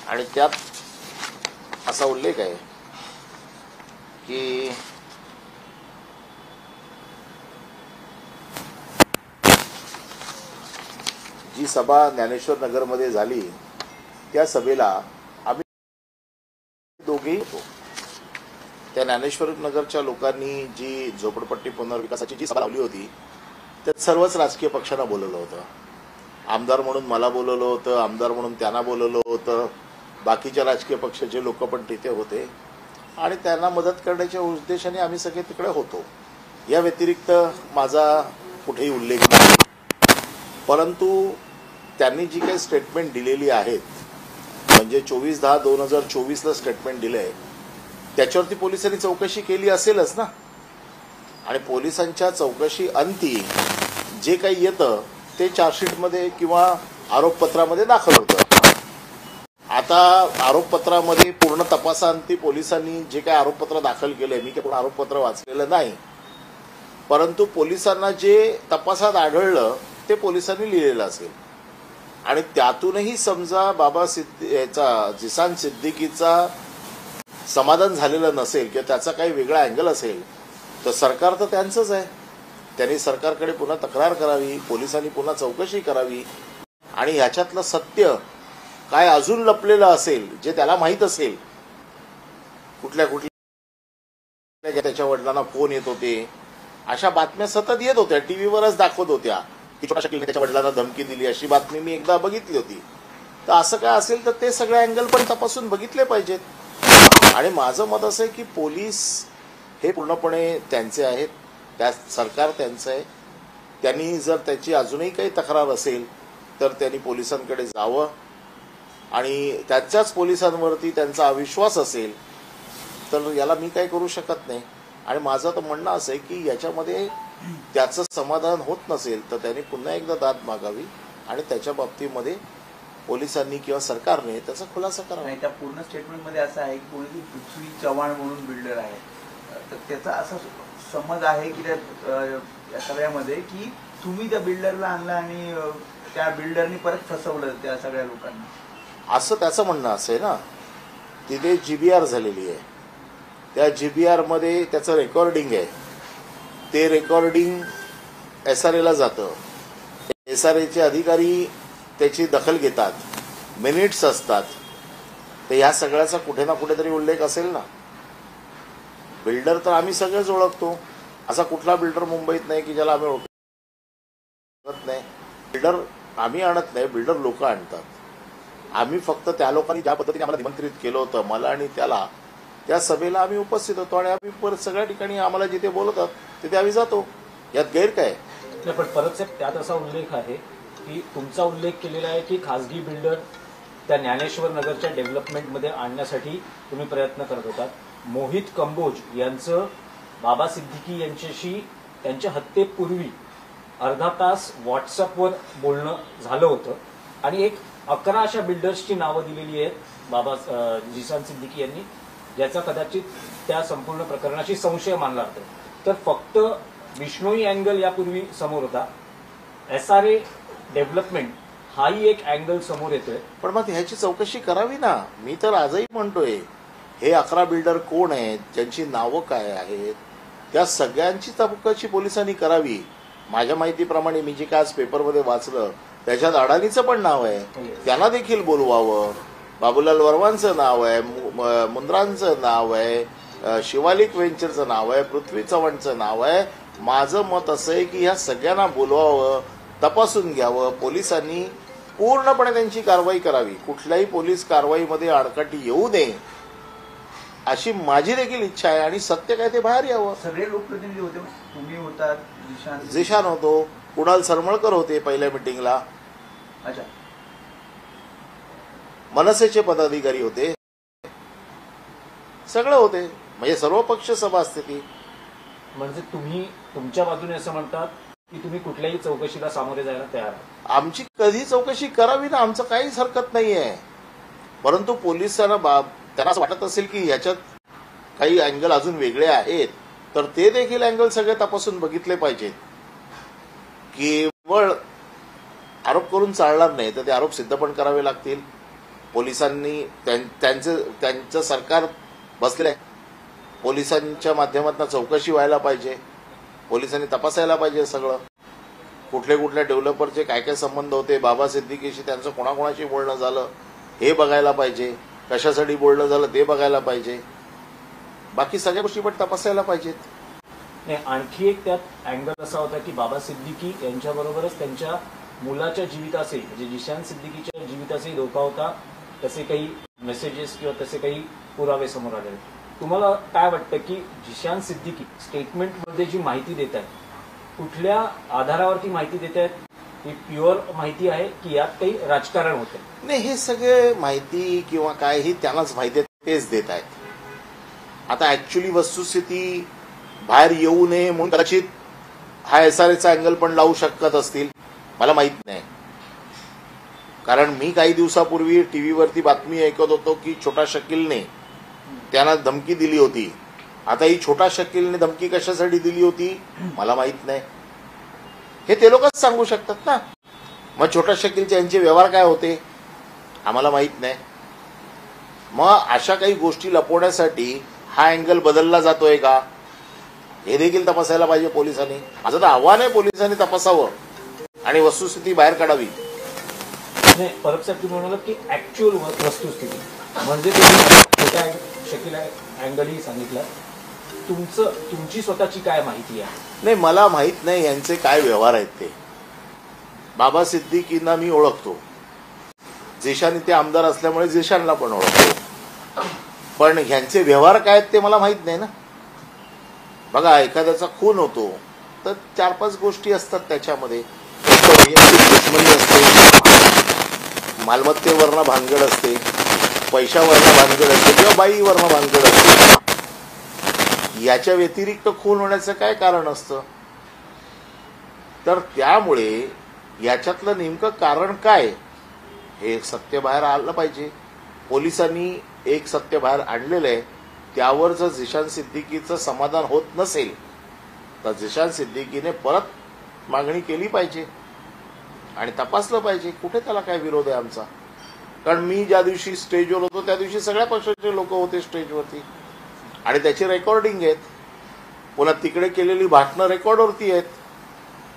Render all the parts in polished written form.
आणि त्यात असा उल्लेख आहे की जी सभा ज्ञानेश्वर नगरमध्ये झाली त्या सभेला आम्ही दोघेही होतो। त्या ज्ञानेश्वर नगरच्या लोकांनी जी झोपडपट्टी पुनर्विकासाची जी सभा लावली होती त्यात सर्वच राजकीय पक्षांना बोलवलं होतं। आमदार म्हणून मला बोलवलं होतं, आमदार म्हणून त्यांना बोलवलं होतं, बाकीच्या राजकीय पक्षाचे लोक पण तिथे होते आणि त्यांना मदत करण्याच्या उद्देशाने आम्ही सगळे तिकडे होतो। या व्यतिरिक्त माझा कुठेही उल्लेख नाही। परंतु त्यांनी जी काही स्टेटमेंट दिलेली आहेत म्हणजे 24/10/2024 ला स्टेटमेंट दिलंय त्याच्यावरती पोलिसांनी चौकशी केली असेलच ना। आणि पोलिसांच्या चौकशी अंती जे काही येतं ते चार्जशीटमध्ये किंवा आरोपपत्रामध्ये दाखल होतं। आता आरोपपत्रामध्ये पूर्ण तपासाअंती पोलिसांनी जे काही आरोपपत्र दाखल केलंय, मी काही आरोपपत्र वाचलेलं नाही, परंतु पोलिसांना जे तपासात आढळलं ते पोलिसांनी लिहिलेलं असेल आणि त्यातूनही समजा जिसान सिद्दीकीचा समाधान झालेलं नसेल किंवा त्याचा काही वेगळा अँगल असेल तर सरकार तर त्यांचंच आहे। त्यांनी सरकारकडे पुन्हा तक्रार करावी, पोलिसांनी पुन्हा चौकशी करावी आणि ह्याच्यातलं सत्य काय अजून लपलेलं असेल जे त्याला माहीत असेल, कुठल्या त्याच्या वडिलांना फोन येत होते, अशा बातम्या सतत येत होत्या, टीव्हीवरच दाखवत होत्या की छोट्या शकीलने त्याच्या वडिलांना धमकी दिली अशी बातमी मी एकदा बघितली होती। तर असं काय असेल तर ते सगळे अँगल पण तपासून बघितले पाहिजेत। आणि माझं मत असं आहे की पोलीस हे पूर्णपणे त्यांचे आहेत, त्या सरकार त्यांचं आहे। त्यांनी जर त्याची अजूनही काही तक्रार असेल तर त्यांनी पोलिसांकडे जावं आणि त्याच्याच पोलिसांवरती त्यांचा अविश्वास असेल तर याला मी काही करू शकत नाही। आणि माझं तर म्हणणं असं आहे की याच्यामध्ये त्याचं समाधान होत नसेल तर त्यांनी पुन्हा एकदा दाद मागावी आणि त्याच्या बाबतीमध्ये पोलिसांनी किंवा सरकारने त्याचा खुलासा करावा। नाही, त्या पूर्ण स्टेटमेंटमध्ये असं आहे की कोणी पृथ्वी चव्हाण म्हणून बिल्डर आहे, तर त्याचा असा समज आहे की त्या सगळ्यामध्ये की तुम्ही त्या बिल्डरला आणलं आणि त्या बिल्डरनी परत फसवलं त्या सगळ्या लोकांना, असं त्याचं म्हणणं असं आहे ना। तिथे जीबीआर झालेली आहे, त्या जीबीआर मध्ये त्याचं रेकॉर्डिंग आहे, ते रेकॉर्डिंग SRA ला जातं, SRA चे अधिकारी त्याची दखल घेतात, मिनिट्स असतात, तर या सगळ्याचा कुठे ना कुठेतरी उल्लेख असेल ना। बिल्डर तर आम्ही सगळेच ओळखतो, असा कुठला बिल्डर मुंबईत नाही की ज्याला आम्ही ओळखत नाही। बिल्डर आम्ही आणत नाही, बिल्डर लोक आणतात। आम्ही फक्त त्या लोकांनी ज्या पद्धतीने आम्हाला निमंत्रित केलं होतं मला आणि त्याला, त्या सभेला आम्ही उपस्थित होतो आणि आम्ही परत सगळ्या ठिकाणी आम्हाला जिथे बोलवतात तिथे आम्ही जातो, यात गैर काय। पण परत साहेब त्यात असा उल्लेख आहे की तुमचा उल्लेख केलेला आहे की खासगी बिल्डर त्या ज्ञानेश्वर नगरच्या डेव्हलपमेंटमध्ये आणण्यासाठी तुम्ही प्रयत्न करत होतात। मोहित कंबोज यांचं बाबा सिद्दीकी यांच्याशी त्यांच्या हत्येपूर्वी अर्धा तास व्हॉट्सअपवर बोलणं झालं होतं आणि एक 11 अशा बिल्डर्सची नावं दिलेली आहेत बाबा जिसान सिद्दीकी यांनी, ज्याचा कदाचित त्या संपूर्ण प्रकरणाशी संशय मानला जातो। तर फक्त बिश्नोई अँगल यापूर्वी समोर होता, SRA डेव्हलपमेंट हाही एक अँगल समोर येतोय, पण मग ह्याची चौकशी करावी ना। मी तर आजही म्हणतोय हे 11 बिल्डर कोण आहेत, ज्यांची नावं काय आहेत, त्या सगळ्यांची चौकशी पोलिसांनी करावी। माझ्या माहितीप्रमाणे मी जे काय आज पेपरमध्ये वाचलं त्याच्यात अडाणीचं पण नाव आहे, त्यांना देखील बोलवावं। बाबूलाल वर्मांचं नाव आहे, मुंद्रांचं नाव आहे, शिवालिक वेंचरचं नाव आहे, पृथ्वी चव्हाणचं नाव आहे। माझं मत असं आहे की ह्या सगळ्यांना बोलवावं, तपासून घ्यावं, पोलिसांनी पूर्णपणे त्यांची कारवाई करावी, कुठल्याही पोलीस कारवाईमध्ये आडकाठी येऊ नये अशी माझी देखील इच्छा आहे आणि सत्य काय ते बाहेर यावं। सगळे लोकप्रतिनिधी होते, तुम्ही होतात, झिशान होतो, कुणाल सरमळकर होते पहिल्या मिटिंगला, अच्छा, मनसेचे पदाधिकारी होते, सगळे होते, म्हणजे सर्व पक्ष सभा असते ती। म्हणजे तुम्ही तुमच्या बाजूने असं म्हणतात की तुम्ही कुठल्याही चौकशीला सामोरे जायला तयार आहात? आमची कधी चौकशी करावी ना, आमचं काहीच हरकत नाहीये, परंतु पोलिसांना त्यांना असं वाटत असेल की ह्याच्यात काही अँगल अजून वेगळे आहेत तर ते देखील अँगल सगळे तपासून बघितले पाहिजेत। केवळ आरोप करून चालणार नाही तर ते आरोप सिद्ध पण करावे लागतील। पोलिसांनी त्यांचं सरकार बसलेलं आहे. पोलिसांच्या माध्यमातून चौकशी व्हायला पाहिजे. पोलिसांनी तपासायला पाहिजे सगळं. कुठल्या डेव्हलपरचे काय काय संबंध होते, बाबा सिद्दीकीशी त्यांचं कोणाकोणाशी बोलणं झालं हे बघायला पाहिजे. कशासाठी बोलणं झालं ते बघायला पाहिजे. बाकी सगळ्या गोष्टी पण तपासायला पाहिजेत. नाही, आणखी एक त्यात अँगल असा होता की बाबा सिद्दीकी यांच्याबरोबरच त्यांच्या मुलाच्या जीवितासही म्हणजे जिशान सिद्दीकीच्या जीवितासही धोका होता. तसे काही मेसेजेस किंवा तसे काही पुरावे समोर आले. तुम्हाला काय वाटतं की जिशान सिद्दीकी स्टेटमेंटमध्ये जी माहिती देत आहेत कुठल्या आधारावरती माहिती देत आहेत? ही प्युअर माहिती आहे की यात काही राजकारण होतं? नाही, हे सगळे माहिती किंवा काय ही त्यांनाच माहिती तेच देत आहेत. आता ऍक्च्युली वस्तुस्थिती बाहेर येऊ नये म्हणून कदाचित हा SRAचा अँगल पण लावू शकत असतील, मला माहित नाही. कारण मी काही दिवसापूर्वी टीव्हीवरती बातमी ऐकत होतो की छोटा शकीलने त्यांना धमकी दिली होती. आता ही छोटा शकीलने धमकी कशासाठी दिली होती मला माहित नाही. हे ते लोकच सांगू शकतात ना. मग छोटा शकीलचे यांचे व्यवहार काय होते आम्हाला माहित नाही. मग अशा काही गोष्टी लपवण्यासाठी हा अँगल बदलला जातोय का हे देखील तपासायला पाहिजे पोलिसांनी. माझं तर आव्हान आहे पोलिसांनी तपासावं आणि वस्तुस्थिती बाहेर काढावी. नाही, परब साहेब तुम्ही म्हणालात की ऍक्च्युअल वस्तुस्थिती म्हणजे तुम्ही छोट्या शकील अँगलही सांगितलं. तुमची स्वतःची काय माहिती आहे? नाही, मला माहित नाही यांचे काय व्यवहार आहेत ते. बाबा सिद्दीकींना मी ओळखतो. झिशान इथे आमदार असल्यामुळे झिशानला पण ओळखतो. पण ह्यांचे व्यवहार काय आहेत ते मला माहित नाही ना. बघा, एखाद्याचा खून होतो तर 4-5 गोष्टी असतात त्याच्यामध्ये. दुश्मनी असते, मालमत्तेवरनं भानगड असते, पैशावरनं भानगड असते किंवा बाईवरनं भानगड असते. याच्या व्यतिरिक्त खून होण्याचं काय कारण असतं? तर त्यामुळे याच्यातलं नेमकं कारण काय हे सत्य बाहेर आलं पाहिजे. पोलिसांनी एक सत्य बाहेर आणलेलं आहे. त्यावर जर जिशान सिद्दीकीचं समाधान होत नसेल तर जिशान सिद्दीकीने परत मागणी केली पाहिजे आणि तपासलं पाहिजे कुठे त्याला काय विरोध आहे आमचा. कारण मी ज्या दिवशी स्टेजवर होतो त्या दिवशी सगळ्या पक्षाचे लोक होते स्टेजवरती आणि त्याची रेकॉर्डिंग आहेत. पुन्हा तिकडे केलेली भाषणं रेकॉर्डवरती आहेत.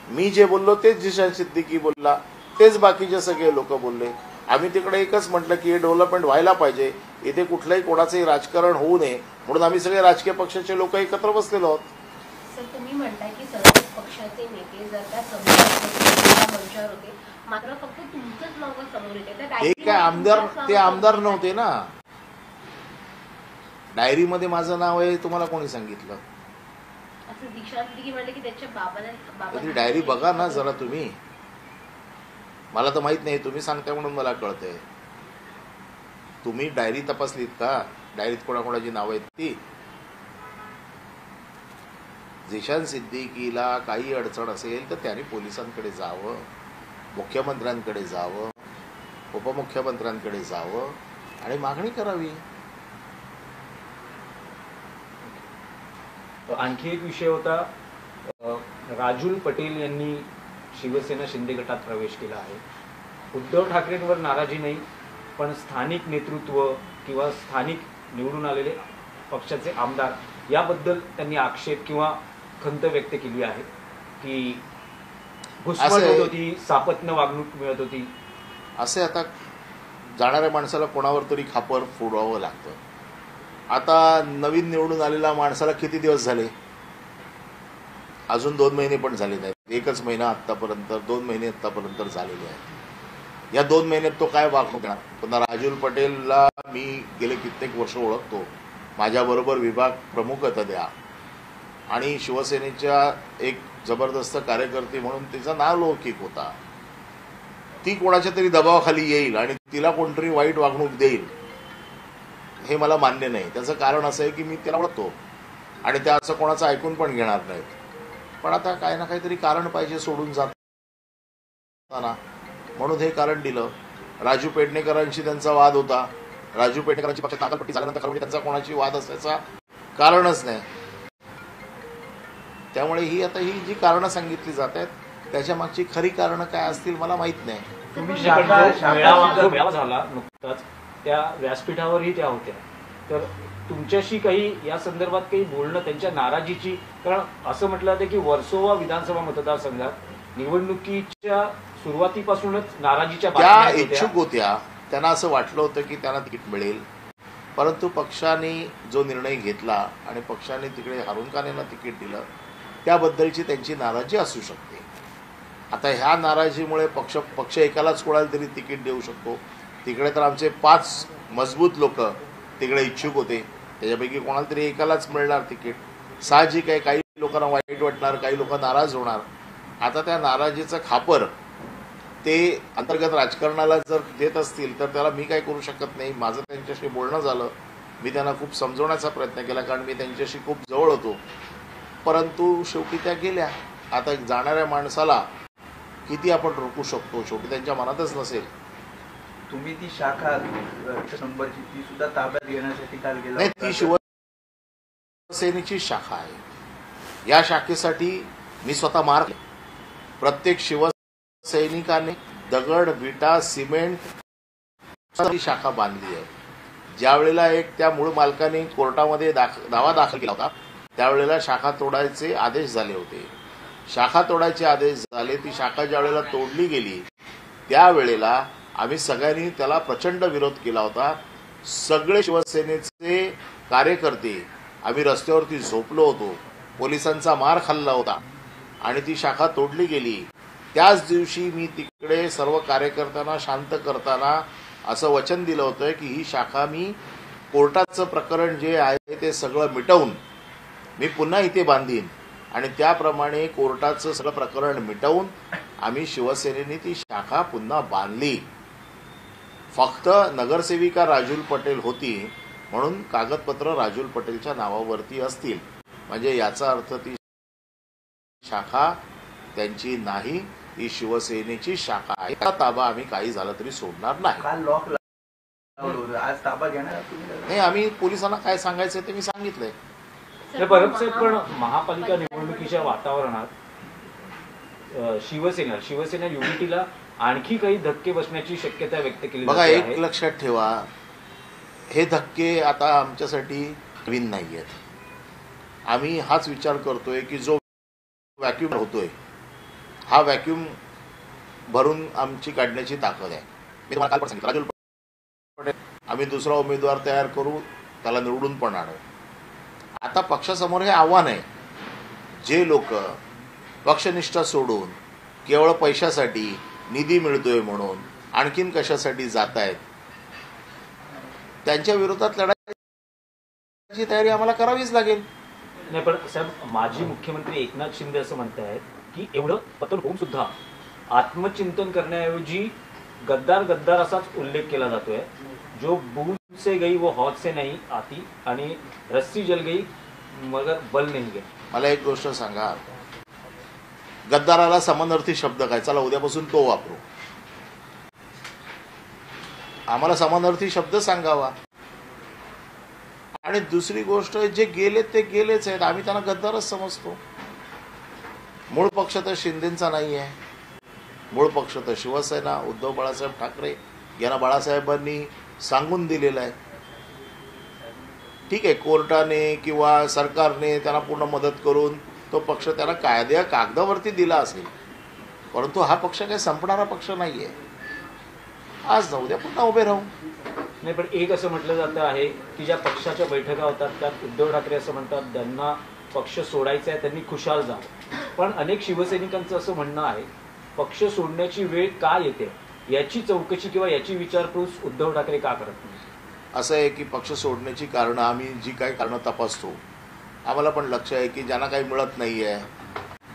मी जे बोललो तेच जिशान सिद्दीकी बोलला, तेच बाकीचे सगळे लोक बोलले. आम्ही तिकडे एकच म्हटलं की हे डेव्हलपमेंट व्हायला पाहिजे, इथे कुठलंही कोणाचंही राजकारण होऊ नये म्हणून आम्ही सगळे राजकीय पक्षाचे लोक एकत्र बसलेलो आहोत. सर, तुम्ही म्हणताय की सर्व पक्षाचे नेते जर त्या मंचावर होते मात्र फक्त तुमचंच नाव समोर येते. ते काय आमदार नव्हते ना. डायरीमध्ये माझं नाव आहे तुम्हाला कोणी सांगितलं? असं जिशान सिद्दीकी म्हणले की त्याच्या बाबाला ती डायरी बघा ना जरा तुम्ही. मला तर माहित नाही, तुम्ही सांगताय म्हणून मला कळतंय. तुम्ही डायरी तपासलीत का? डायरीत कोणाकोणाची नावं आहेत ती? जिशान सिद्दीकीला काही अडचण असेल तर त्याने पोलिसांकडे जावं, मुख्यमंत्र्यांकडे जावं, उपमुख्यमंत्र्यांकडे जावं आणि मागणी करावी. आणखी एक विषय होता, राजुल पटेल यांनी शिवसेना शिंदे गटात प्रवेश केला आहे. उद्धव ठाकरेंवर नाराजी नाही पण स्थानिक नेतृत्व किंवा स्थानिक निवडून आलेले पक्षाचे आमदार याबद्दल त्यांनी आक्षेप किंवा खंत व्यक्त केली आहे की घुसमट होत होती, सापत्न वागणूक मिळत होती. असे आता जाणाऱ्या माणसाला कोणावर तरी खापर फोडावं लागतं. आता नवीन निवडून आलेल्या माणसाला किती दिवस झाले? अजून 2 महिने पण झाले नाहीत. 1च महिना आतापर्यंत, 2 महिने आतापर्यंत झालेले आहेत. या 2 महिन्यात तो काय वागणूक देणार? पुन्हा राजुल पटेलला मी गेले कित्येक वर्ष ओळखतो. माझ्याबरोबर विभाग प्रमुख होता त्या आणि शिवसेनेच्या एक जबरदस्त कार्यकर्ती म्हणून तिचा नाव लौकिक होता. ती कोणाच्या तरी दबावाखाली येईल आणि तिला कोणतरी वाईट वागणूक देईल हे मला मान्य नाही. त्याचं कारण असं आहे की मी तिला ओळखतो आणि त्या असं कोणाचं ऐकून पण घेणार नाहीत. पण आता काय ना काहीतरी कारण पाहिजे सोडून जाताना, म्हणून हे कारण दिलं. राजू पेडणेकरांशी त्यांचा वाद होता. राजू पेडणेकरांची पक्षात ताकदपट्टी झाल्यानंतर त्यांचा कोणाशी वाद असल्याचा कारणच नाही. त्यामुळे ही जी कारणं सांगितली जात आहेत त्याच्या मागची खरी कारणं काय असतील मला माहित नाही. तुम्ही मेळावा झाला नुकताच त्या व्यासपीठावरही त्या होत्या. तर तुमच्याशी काही या संदर्भात काही बोलणं, त्यांच्या नाराजीची, कारण असं म्हटलं जातं की वर्सोवा विधानसभा मतदारसंघात निवडणुकीच्या सुरुवातीपासूनच नाराजीच्या त्या बातम्या येत इच्छुक होत्या. होत्या. त्यांना असं वाटलं होतं की त्यांना तिकीट मिळेल, परंतु पक्षाने जो निर्णय घेतला आणि पक्षाने तिकडे हारून खानेला तिकीट दिलं त्याबद्दलची त्यांची नाराजी असू शकते. आता ह्या नाराजीमुळे पक्ष एकालाच कोणाला तरी तिकीट देऊ शकतो. तिकडे तर आमचे 5 मजबूत लोक तिकडे इच्छुक होते, त्याच्यापैकी कोणाला तरी एकालाच मिळणार तिकीट. साहजिक आहे, काही लोकांना वाईट वाटणार, काही लोक नाराज होणार. आता त्या नाराजीचं खापर ते अंतर्गत राजकारणाला जर देत असतील तर त्याला मी काय करू शकत नाही. माझं त्यांच्याशी बोलणं झालं, मी त्यांना खूप समजवण्याचा प्रयत्न केला, कारण मी त्यांच्याशी खूप जवळ होतो. परंतु शेवटी त्या गेल्या. आता जाणाऱ्या माणसाला किती आपण रोखू शकतो, शेवटी त्यांच्या मनातच नसेल. तुम्ही ती शाखा नंबरची ती सुद्धा ताब्यात घेण्यासाठी काल गेला नाही, होता. ती शिवसेनेची शाखा आहे. या शाखेसाठी मी स्वतः मार खाल्ले. प्रत्येक शिवसैनिकाने दगड, विटा, सिमेंट ही शाखा बांधली आहे. ज्या वेळेला त्या मूळ मालकाने कोर्टामध्ये दावा दाखल केला होता त्यावेळेला शाखा तोडायचे आदेश झाले होते. शाखा तोडायचे आदेश झाले, ती शाखा ज्या वेळेला तोडली गेली त्यावेळेला आम्ही सगळ्यांनी त्याला प्रचंड विरोध केला होता. सगळे शिवसेनेचे कार्यकर्ते आम्ही रस्त्यावरती झोपलो होतो, पोलिसांचा मार खाल्ला होता आणि ती शाखा तोडली गेली. त्याच दिवशी मी तिकडे सर्व कार्यकर्त्यांना शांत करताना असं वचन दिलं होतं की ही शाखा मी कोर्टाचं प्रकरण जे आहे ते सगळं मिटवून मी पुन्हा इथे बांधीन आणि त्याप्रमाणे कोर्टाचं सगळं प्रकरण मिटवून आम्ही शिवसेनेने ती शाखा पुन्हा बांधली. फक्त नगरसेविका राजूल पटेल होती म्हणून कागदपत्र राजूल पटेलच्या नावावरती असतील, म्हणजे याचा अर्थ ती शाखा त्यांची नाही, ती शिवसेनेची शाखा आहे. त्याचा ताबा आम्ही काही झालं तरी सोडणार नाही. काल लॉक लावलं होतं, आज ताबा घेणार तुम्ही? नाही, आम्ही पोलिसांना काय सांगायचं ते मी सांगितलंय. परत पण महापालिका निवडणुकीच्या वातावरणात शिवसेना युनिटीला आणखी काही धक्के बसण्याची शक्यता व्यक्त केली बघा, जाते एक आहे. लक्षात ठेवा, हे धक्के आता आमच्यासाठी नवीन नाही आहेत. आम्ही हाच विचार करतोय की जो व्हॅक्यूम होतोय हा व्हॅक्यूम भरून आमची काढण्याची ताकद आहे. मी तुम्हाला काल पण सांगितलं, राजूल पटेल आम्ही दुसरा उमेदवार तयार करू, त्याला निवडून पण आणू. आता पक्षासमोर हे आव्हान आहे, जे लोक पक्षनिष्ठा सोडून केवळ पैशासाठी, निधी मिळतोय म्हणून आणखीन कशासाठी जात आहेत, त्यांच्या विरोधात लढाईची तयारी आम्हाला करावीच लागेल. नाही, पण साहेब, माजी मुख्यमंत्री एकनाथ शिंदे असं म्हणतायत की एवढं पतन होऊन सुद्धा आत्मचिंतन करण्याऐवजी गद्दार असाच उल्लेख केला जातोय. जो बूंद से गई वो हौद से नहीं आती आणि रस्सी जल गई मगर बल नहीं गई. मला एक गोष्ट सांगा, गद्दाराला समानार्थी शब्द काय? चला उद्यापासून तो वापरू. आम्हाला समानार्थी शब्द सांगावा. आणि दुसरी गोष्ट, जे गेले ते गेलेच आहेत, आम्ही त्यांना गद्दारच समजतो. मूळ पक्ष तर शिंदेचा नाही आहे, मूळ पक्ष तर शिवसेना, उद्धव बाळासाहेब ठाकरे यांना बाळासाहेबांनी सांगून दिलेलं आहे. ठीक आहे, कोर्टाने किंवा सरकारने त्यांना पूर्ण मदत करून तो पक्ष त्यांना कागदावरती दिला असेल, परंतु हा पक्ष काही संपणारा पक्ष नाही आहे. आज ना उद्या पुन्हा उभे राहू. नाही, पण एक असं म्हटलं जातं आहे की ज्या पक्षाच्या बैठका होतात त्यात उद्धव ठाकरे असं म्हणतात ज्यांना पक्ष सोडायचा आहे त्यांनी खुशाल जावं. पण अनेक शिवसैनिकांचं असं म्हणणं आहे पक्ष सोडण्याची वेळ का येते याची चौकशी किंवा याची विचारपूस उद्धव ठाकरे का करत नाही. असं आहे की पक्ष सोडण्याची कारणं आम्ही जी काही कारणं तपासतो, आम्हाला पण लक्ष आहे की ज्यांना काही मिळत नाही आहे,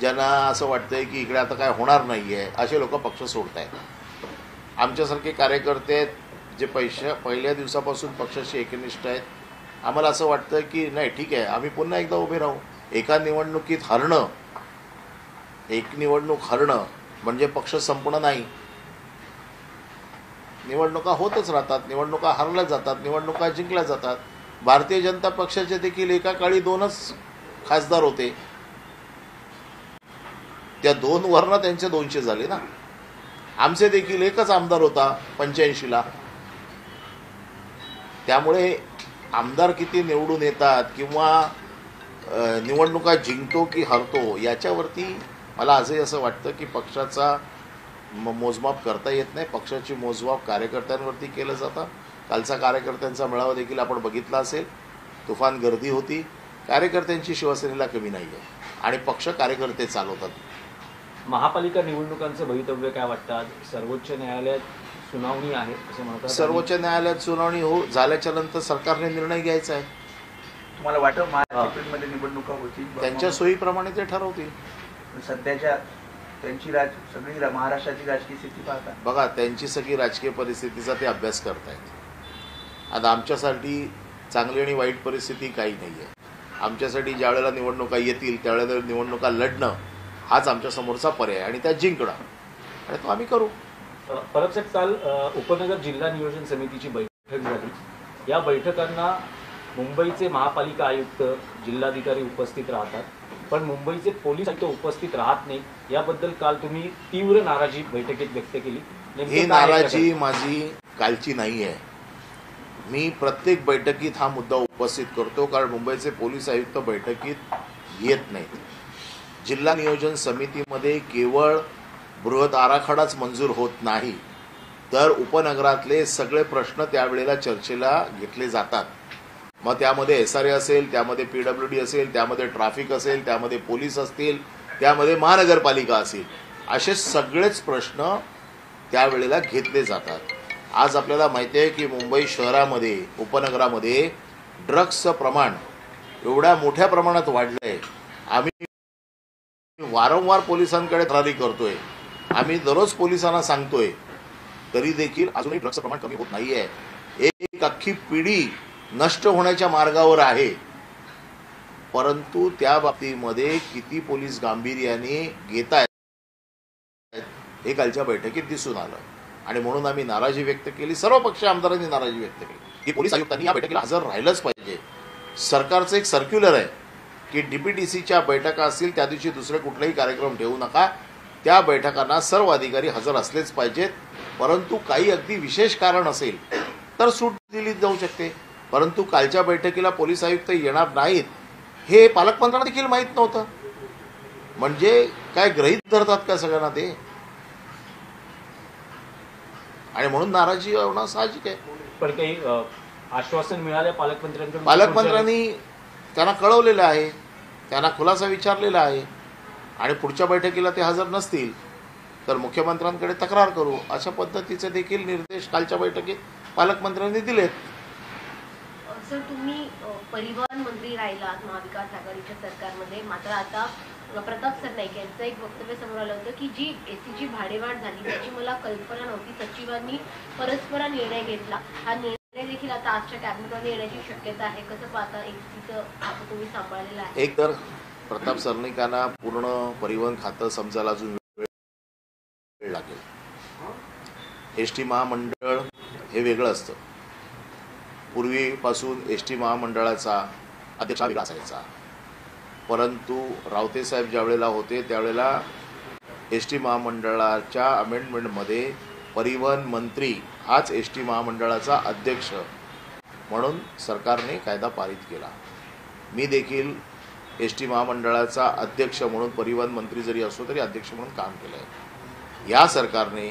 ज्यांना असं वाटतंय की इकडे आता काय होणार नाही आहे, असे लोक पक्ष सोडत आहेत. आमच्यासारखे कार्यकर्ते आहेत जे पहिल्या दिवसापासून पक्षाशी एकनिष्ठ आहेत. आम्हाला असं वाटतं की नाही, ठीक आहे, आम्ही पुन्हा एकदा उभे राहू. एक निवडणूक हरणं म्हणजे पक्ष संपणं नाही. निवडणुका होतच राहतात, निवडणुका हरल्या जातात, निवडणुका जिंकल्या जातात. भारतीय जनता पक्षाचे देखील एका काळी 2च खासदार होते, त्या 2 वरनं त्यांचे 200 झाले ना. आमचे देखील एकच आमदार होता 85ला. त्यामुळे आमदार किती निवडून येतात किंवा निवडणुका जिंकतो की हरतो याच्यावरती मला आजही असं वाटतं की पक्षाचा मोजमाप करता येत नाही. पक्षाची मोजमाप कार्यकर्त्यांवरती केलं जातं. कालचा कार्यकर्त्यांचा मेळावा देखील आपण बघितला असेल. तुफान गर्दी होती. कार्यकर्त्यांची शिवसेनेला कमी नाही आहे आणि पक्ष कार्यकर्ते चालवतात. महापालिका निवडणुकांचं भवितव्य काय वाटतं? सर्वोच्च न्यायालयात सुनावणी आहे असं म्हणतात. सर्वोच्च न्यायालयात सुनावणी झाल्याच्या नंतर सरकारने निर्णय घ्यायचा आहे. तुम्हाला वाटतं महाराष्ट्रामध्ये निवडणुका होतील? त्यांच्या सोयीप्रमाणे ते ठरवतील. सध्याच्या त्यांची सगळी महाराष्ट्राची राजकीय स्थिती पाहता बघा, त्यांची सगळी राजकीय परिस्थितीचा ते अभ्यास करतायत. आता आमच्यासाठी चांगली आणि वाईट परिस्थिती काही नाही आहे. आमच्यासाठी ज्या वेळेला निवडणुका येतील त्यावेळेला निवडणुका लढणं हाच आमच्या समोरचा पर्याय आणि त्या जिंकणं आणि तो आम्ही करू. परब साहेब, काल उपनगर जिल्हा नियोजन समितीची बैठक झाली. या बैठकांना मुंबईचे महापालिका आयुक्त, जिल्हाधिकारी उपस्थित राहतात, पण मुंबईचे पोलीस आयुक्त उपस्थित राहत नाही. याबद्दल काल तुम्ही तीव्र नाराजी बैठकीत व्यक्त केली. ही नाराजी माझी कालची नाही आहे. मी प्रत्येक बैठकीत हा मुद्दा उपस्थित करतो कारण मुंबईचे पोलीस आयुक्त बैठकीत येत नाहीत. जिल्हा नियोजन समितीमध्ये केवळ बृहत आराखडाच मंजूर होत नाही तर उपनगरातले सगळे प्रश्न त्यावेळेला चर्चेला घेतले जातात. मग त्यामध्ये SRA असेल, त्यामध्ये PWD असेल, त्यामध्ये ट्रॅफिक असेल, त्यामध्ये पोलीस असतील, त्यामध्ये महानगरपालिका असेल, असे सगळेच प्रश्न त्यावेळेला घेतले जातात. आज आपल्याला माहिती आहे की मुंबई शहरामध्ये उपनगरामध्ये ड्रग्सचं प्रमाण एवढ्या मोठ्या प्रमाणात वाढलं आहे. आम्ही वारंवार पोलिसांकडे तक्रारी करतोय, आम्ही दररोज पोलिसांना सांगतोय, तरी देखील अजूनही ड्रग्सचं प्रमाण कमी होत नाहीये. एक अख्खी पिढी नष्ट होण्याच्या मार्गावर आहे. परंतु त्या बाबतीमध्ये किती पोलीस गांभीर्याने घेत आहेत हे कालच्या बैठकीत दिसून आलं आणि म्हणून आम्ही नाराजी व्यक्त केली. सर्व पक्ष आमदारांनी नाराजी व्यक्त केली की पोलीस आयुक्तांनी या बैठकीला हजर राहिलंच पाहिजे. सरकारचं एक सर्क्युलर आहे की DPTCच्या बैठका असतील त्या दिवशी दुसरे कुठलेही कार्यक्रम ठेवू नका. त्या बैठकांना सर्व अधिकारी हजर असलेच पाहिजेत. परंतु काही अगदी विशेष कारण असेल तर सूट दिली जाऊ शकते. परंतु कालच्या बैठकीला पोलीस आयुक्त येणार नाहीत हे पालकमंत्र्यांना देखील माहीत नव्हतं. म्हणजे काय गृहीत धरतात का सगळ्यांना ते? आणि म्हणून नाराजी होणं साहजिक आहे. पण काही आश्वासन मिळालं पालकमंत्र्यांकडून? पालकमंत्र्यांनी त्यांना कळवलेलं आहे, त्यांना खुलासा विचारलेला आहे आणि पुढच्या बैठकीला ते हजर नसतील तर मुख्यमंत्र्यांकडे तक्रार करू अशा पद्धतीचे देखील निर्देश कालच्या बैठकीत पालकमंत्र्यांनी दिलेत. सर, तुम्ही परिवहन मंत्री राहिलात महाविकास आघाडीच्या सरकारमध्ये. मात्र आता प्रताप सरनाईक यांचं एक वक्तव्य समोर आलं होतं की जी एसटीची भाडेवाढ झाली त्याची मला कल्पना नव्हती. सचिवांनी परस्पर निर्णय घेतला. हा निर्णय देखील आता आजच्या कॅबिनेटमध्ये येण्याची शक्यता आहे. कसं पाहता एसटीचं आता तुम्ही सांभाळलेलं आहे? एक तर प्रताप सरनाईकांना पूर्ण परिवहन खातं समजायला अजून वेळ लागेल. एसटी महामंडळ हे वेगळं असतं. पूर्वीपासून एसटी महामंडळाचा अध्यक्ष वेगळा असायचा. परंतु रावते साहेब ज्या वेळेला होते त्यावेळेला एसटी महामंडळाच्या अमेंडमेंटमध्ये परिवहन मंत्री हाच एसटी महामंडळाचा अध्यक्ष म्हणून सरकारने कायदा पारित केला. मी देखील एसटी महामंडळाचा अध्यक्ष म्हणून परिवहन मंत्री जरी असो तरी अध्यक्ष म्हणून काम केलं आहे. या सरकारने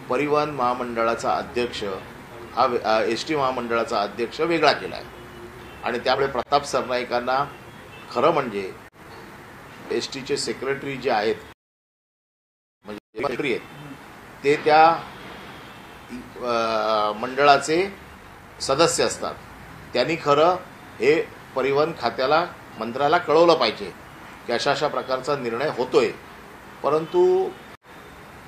परिवहन महामंडळाचा अध्यक्ष हा एसटी महामंडळाचा अध्यक्ष वेगळा केला आहे आणि त्यामुळे प्रताप सरनाईकांना खरं म्हणजे एसटीचे सेक्रेटरी जे आहेत म्हणजे सेक्रेटरी आहेत ते त्या मंडळाचे सदस्य असतात. त्यांनी खरं हे परिवहन खात्याला मंत्र्याला कळवलं पाहिजे की अशा अशा प्रकारचा निर्णय होतोय. परंतु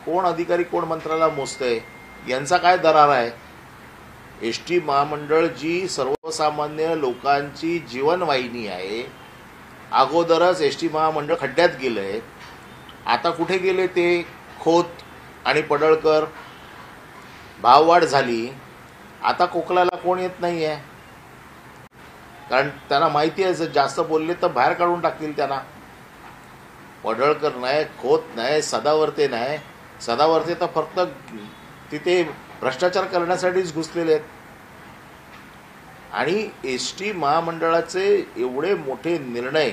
कोण अधिकारी कोण मंत्र्याला मोजतंय यांचा काय दरार आहे? एसटी महामंडळ जी सर्वसामान्य लोकांची जीवनवाहिनी आहे. अगोदरच एसटी महामंडळ खड्ड्यात गेलंय. आता कुठे गेले ते? खोत आणि पडळकर. भाववाढ झाली. आता कोकलाला कोण येत नाहीये कारण त्यांना माहिती आहे जर जास्त बोलले तर बाहेर काढून टाकतील त्यांना. पडळकर नाही, खोत नाही, सदावर्ते नाही. सदावर्ते तर फक्त तिथे भ्रष्टाचार करण्यासाठीच घुसलेले आहेत. आणि एसटी महामंडळाचे एवढे मोठे निर्णय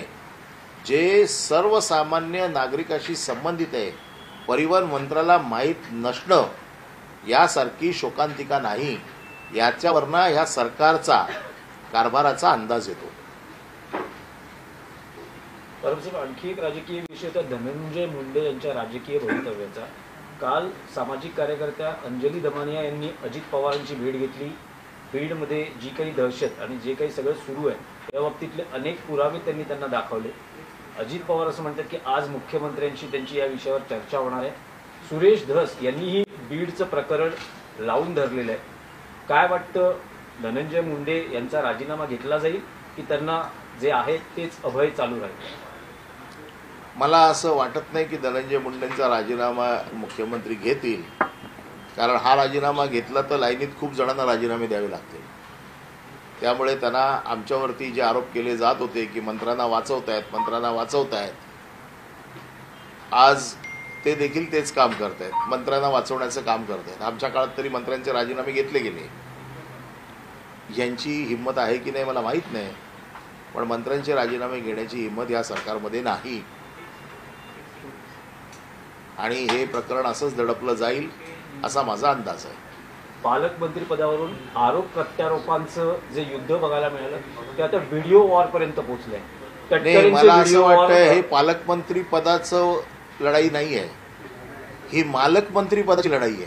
जे सर्वसामान्य नागरिकाशी संबंधित आहे, परिवहन मंत्र्याला माहीत नसणं यासारखी शोकांतिका नाही. याच्यावरनं ह्या सरकारचा कारभाराचा अंदाज येतो. परंतु आणखी एक राजकीय विषय तर धनंजय मुंडे यांच्या राजकीय भवितव्याचा. काल सामाजिक कार्यकर्त्या अंजली दमानिया यांनी अजित पवारांची भेट घेतली. बीडमध्ये जी काही दहशत आणि जे काही सगळं सुरू आहे त्या बाबतीतले अनेक पुरावे त्यांनी त्यांना दाखवले. अजित पवार असं म्हणतात की आज मुख्यमंत्र्यांशी त्यांची या विषयावर चर्चा होणार आहे. सुरेश धस यांनीही बीडचं प्रकरण लावून धरलेलं आहे. काय वाटतं, धनंजय मुंडे यांचा राजीनामा घेतला जाईल की त्यांना जे आहे तेच अभय चालू राहील? मला असं वाटत नाही की धनंजय मुंडेंचा राजीनामा मुख्यमंत्री घेतील, कारण हा राजीनामा घेतला तर लाईनीत खूप जणांना राजीनामे द्यावे लागतील. त्यामुळे त्यांना आमच्यावरती जे आरोप केले जात होते की मंत्र्यांना वाचवतायत, आज ते देखील तेच काम करतायत, मंत्र्यांना वाचवण्याचं काम करतायत. आमच्या काळात तरी मंत्र्यांचे राजीनामे घेतले गेले. यांची हिंमत आहे की नाही मला माहीत नाही, पण मंत्र्यांचे राजीनामे घेण्याची हिंमत या सरकारमध्ये नाही. आणि हे प्रकरण असंच दडपलं जाईल असा माझा अंदाज आहे. पालकमंत्री पदावरून आरोप प्रत्यारोपांचं जे युद्ध बघायला मिळालं ते आता व्हिडिओ वॉर पर्यंत पोहोचलंय. नाही, मला असं वाटतं हे पालकमंत्री पदाचं लढाई नाही आहे, ही मालकमंत्री पदाची लढाई आहे.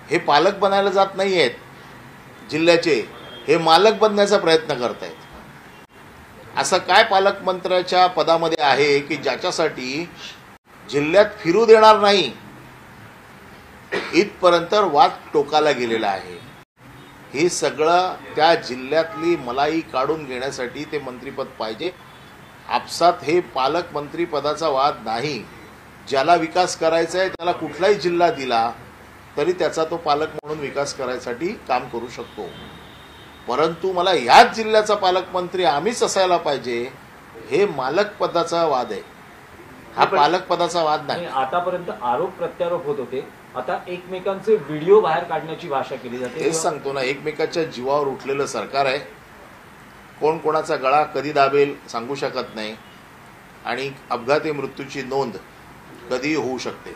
हे पालक बनायला जात नाही आहेत जिल्ह्याचे, हे मालक बनण्याचा प्रयत्न करतायत. असं काय पालकमंत्र्याच्या पदामध्ये आहे की ज्याच्यासाठी जिल्ह्यात फिरू देणार नाही इथपर्यंत वाद टोकाला गेलेला आहे. हे सगळं त्या जिल्ह्यातली मलाई काढून घेण्यासाठी ते मंत्रिपद पाहिजे. आपसात हे पालकमंत्री पदाचा वाद नाही. ज्याला विकास करायचा आहे त्याला कुठलाही जिल्हा दिला तरी त्याचा तो पालक म्हणून विकास करायसाठी काम करू शकतो. परंतु मला ह्याच जिल्ह्याचा पालकमंत्री आम्हीच असायला पाहिजे, हे मालक पदाचा वाद आहे, हा पालक पदाचा वाद नाही. आतापर्यंत आरोप प्रत्यारोप होत होते, आता एकमेकांचे व्हिडिओ बाहेर काढण्याची भाषा केली जाते. तेच सांगतो ना, एकमेकाच्या जीवावर उठलेलं सरकार आहे. कोण कोणाचा गळा कधी दाबेल सांगू शकत नाही आणि अपघाती मृत्यूची नोंद कधी होऊ शकते.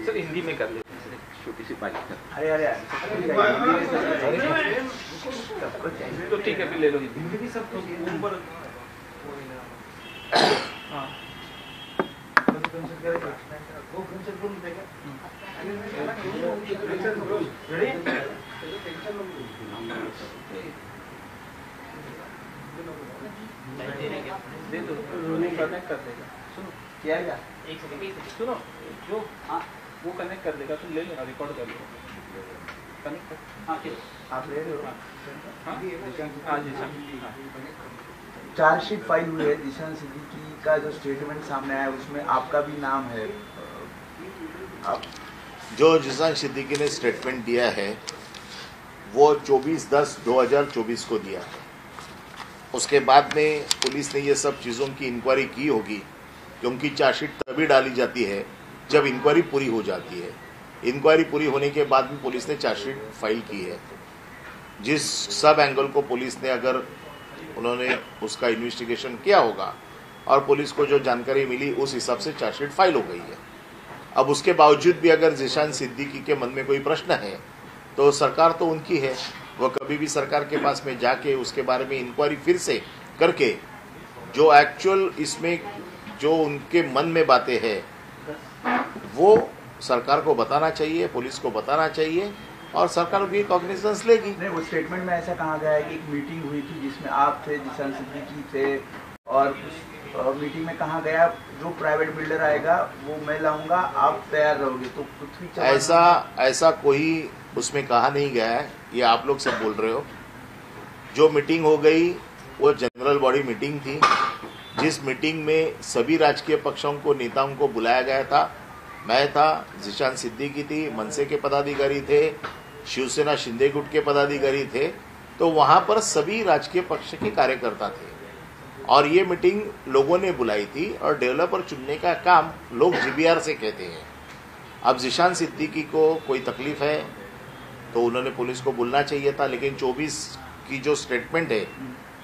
सर हिंदी में कर लेते हैं छोटी सी बात. अरे तो ठीक है, फिर ले लो हिंदी. दे दो, कनेक्ट कर देगा. सुनो क्या क्या एक सेकंड सुनो, जो हाँ वो कनेक्ट कर देगा, तुम ले लेना, रिकॉर्ड कर लो. कनेक्ट कर. हाँ ठीक, आप ले रहे हो? हाँ जी सर. चार्जशीट फाइल हुई है. जिशान सिद्दीकी का जो स्टेटमेंट सामने आया उसमें आपका भी नाम है. आप जो जिशान सिद्दीकी ने स्टेटमेंट दिया है वो 24/10/2024 को दिया है. उसके बाद में पुलिस ने ये सब चीज़ों की इंक्वायरी की होगी, क्योंकि चार्जशीट तभी डाली जाती है जब इंक्वायरी पूरी हो जाती है. इंक्वायरी पूरी होने के बाद में पुलिस ने चार्जशीट फाइल की है. जिस सब एंगल को पुलिस ने अगर उन्होंने उसका इन्वेस्टिगेशन किया होगा और पुलिस को जो जानकारी मिली उस हिसाब से चार्जशीट फाइल हो गई है. अब उसके बावजूद भी अगर जिशान सिद्दीकी के मन में कोई प्रश्न है तो सरकार तो उनकी है, वो कभी भी सरकार के पास में जाके उसके बारे में इंक्वायरी फिर से करके जो एक्चुअल इसमें जो उनके मन में बातें हैं वो सरकार को बताना चाहिए, पुलिस को बताना चाहिए और सरकार भी कॉग्निजेंस लेगी. नहीं, वो स्टेटमेंट में ऐसा कहा गया है कि एक मीटिंग हुई थी जिसमें आप थे, जिशान सिद्दीकी थे, और उस मीटिंग में कहा गया जो प्राइवेट बिल्डर आएगा वो मैं लाऊंगा, आप तैयार रहोगे. तो पृथ्वी चव्हाण ऐसा कोई उसमें कहा नहीं गया है, ये आप लोग सब बोल रहे हो. जो मीटिंग हो गई वो जनरल बॉडी मीटिंग थी, जिस मीटिंग में सभी राजकीय पक्षों को नेताओं को बुलाया गया था. मैं था, जिशान सिद्दीकी थी, मनसे के पदाधिकारी थे, शिवसेना शिंदे गुट के पदाधिकारी थे. तो वहां पर सभी राजकीय पक्ष के कार्यकर्ता थे और ये मीटिंग लोगों ने बुलाई थी और डेवलपर चुनने का काम लोग जीबीआर से कहते हैं. अब जिशान सिद्दीकी को कोई तकलीफ है तो उन्होंने पुलिस को बोलना चाहिए था, लेकिन 24 की जो स्टेटमेंट है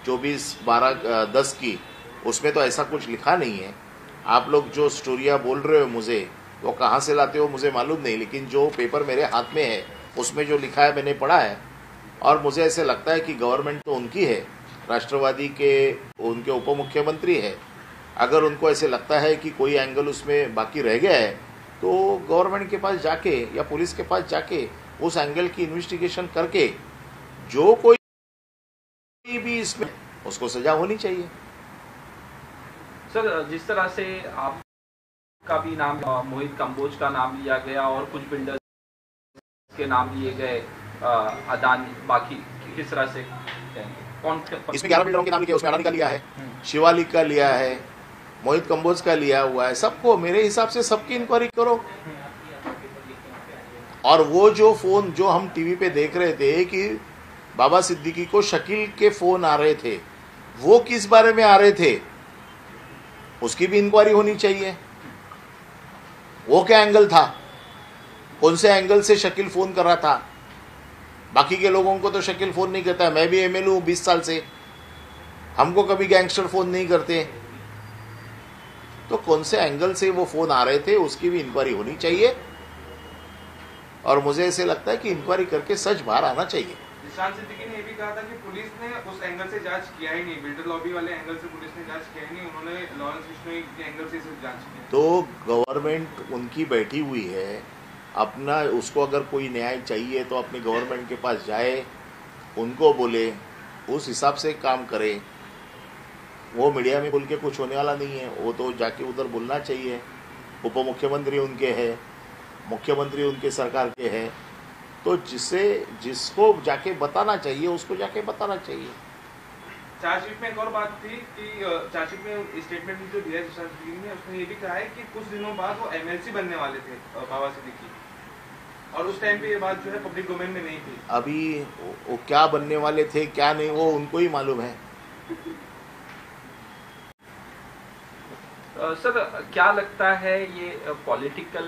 24/12/10 की, उसमें तो ऐसा कुछ लिखा नहीं है। आप लोग जो स्टोरियाँ बोल रहे हो मुझे, वो कहाँ से लाते हो मुझे मालूम नहीं, लेकिन जो पेपर मेरे हाथ में है उसमें जो लिखा है मैंने पढ़ा है, और मुझे ऐसे लगता है कि गवर्नमेंट तो उनकी है, राष्ट्रवादी के उनके उप मुख्यमंत्री है। अगर उनको ऐसे लगता है कि कोई एंगल उसमें बाकी रह गया है, तो गवर्नमेंट के पास जाके या पुलिस के पास जाके उस एंगल की इन्वेस्टिगेशन करके जो कोई भी इसमें उसको सजा होनी चाहिए। सर, जिस तरह से आपका भी नाम मोहित कंबोज का नाम लिया गया और कुछ बिल्डर्स के नाम लिए गए, अदानी, बाकी किस तरह से कौन इसमें 11 बिल्डरों के नाम लिखे, उसमें अडानी का लिया है, शिवालिक का लिया है, मोहित कंबोज का लिया हुआ है। सबको मेरे हिसाब से सबकी इंक्वायरी करो। और वो जो फोन जो हम टीवी पे देख रहे थे कि बाबा सिद्दीकी को शकील के फोन आ रहे थे, वो किस बारे में आ रहे थे, उसकी भी इंक्वायरी होनी चाहिए। वो क्या एंगल था, कौन से एंगल से शकील फोन कर रहा था। बाकी के लोगों को तो शकील फोन नहीं करता है। मैं भी एमएलए हूं 20 साल से, हमको कभी गैंगस्टर फोन नहीं करते। तो कौन से एंगल से वो फोन आ रहे थे, उसकी भी इंक्वायरी होनी चाहिए। और मुझे ऐसे लगता है कि इंक्वायरी करके सच बाहर आना चाहिए। निशान सिद्दीकी ने ये भी कहा था कि पुलिस ने उस एंगल से जांच किया ही नहीं, बिल्डर लॉबी वाले एंगल से पुलिस ने जांच किया ही नहीं, उन्होंने लॉरेंस बिश्नोई के एंगल से सिर्फ जांच की। तो गवर्नमेंट उनकी बैठी हुई है, अपना उसको अगर कोई न्याय चाहिए तो अपनी गवर्नमेंट के पास जाए, उनको बोले, उस हिसाब से काम करे। वो मीडिया में बोल के कुछ होने वाला नहीं है, वो तो जाके उधर बोलना चाहिए। उप मुख्यमंत्री उनके हैं, मुख्यमंत्री उनके सरकार के हैं, तो जिसको जाके बताना चाहिए उसको जाके बताना चाहिए। चार्जशीट में एक और बात थी कि चार्जशीट में स्टेटमेंट जो दिया है निशान सिद्दीकी ने, उसमें ये भी कहा है कि कुछ दिनों बाद वो एमएलसी बनने वाले थे बाबा सिद्दीकी, और उस टाइम पे ये बात जो है पब्लिक डोमेन में नहीं थी। अभी वो क्या बनने वाले थे क्या नहीं, वो उनको ही मालूम है। सर, क्या लगता है ये पॉलिटिकल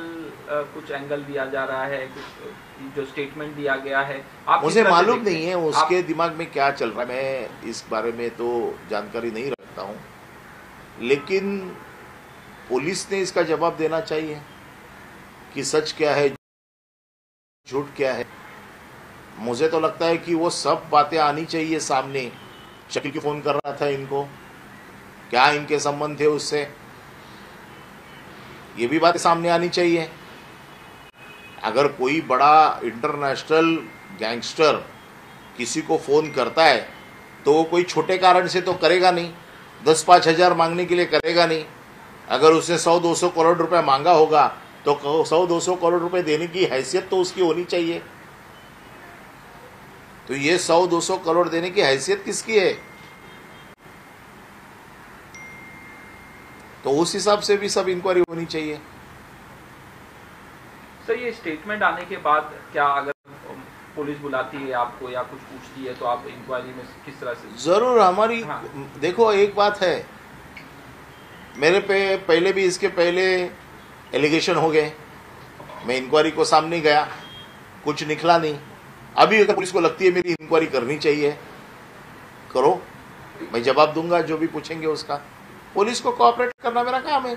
कुछ एंगल दिया जा रहा है, कुछ जो स्टेटमेंट दिया गया है, आप मुझे मालूम नहीं है उसके दिमाग में क्या चल रहा है, मैं इस बारे में तो जानकारी नहीं रखता हूँ। लेकिन पुलिस ने इसका जवाब देना चाहिए कि सच क्या है, झूठ क्या है। मुझे तो लगता है कि वो सब बातें आनी चाहिए सामने। शकील की फोन कर रहा था इनको, क्या इनके संबंध थे उससे, ये भी बातें सामने आनी चाहिए। अगर कोई बड़ा इंटरनेशनल गैंगस्टर किसी को फोन करता है तो वो कोई छोटे कारण से तो करेगा नहीं, 10-5 हजार मांगने के लिए करेगा नहीं। अगर उसने 100-200 करोड़ रुपए मांगा होगा तो 100-200 करोड़ रुपए देने की हैसियत तो उसकी होनी चाहिए। तो ये 100-200 करोड़ देने की हैसियत किसकी है, तो उस हिसाब से भी सब इंक्वायरी होनी चाहिए। सर, ये स्टेटमेंट आने के बाद क्या अगर पुलिस बुलाती है आपको या कुछ पूछती है तो आप इंक्वायरी में किस तरह से? जरूर हमारी देखो एक बात है, मेरे पे पहले भी इसके पहले एलिगेशन हो गए, मैं इंक्वायरी को सामने गया, कुछ निकला नहीं। अभी अगर पुलिस को लगती है मेरी इंक्वायरी करनी चाहिए, करो, मैं जवाब दूंगा जो भी पूछेंगे उसका। पुलिस को कोऑपरेट करना मेरा काम है।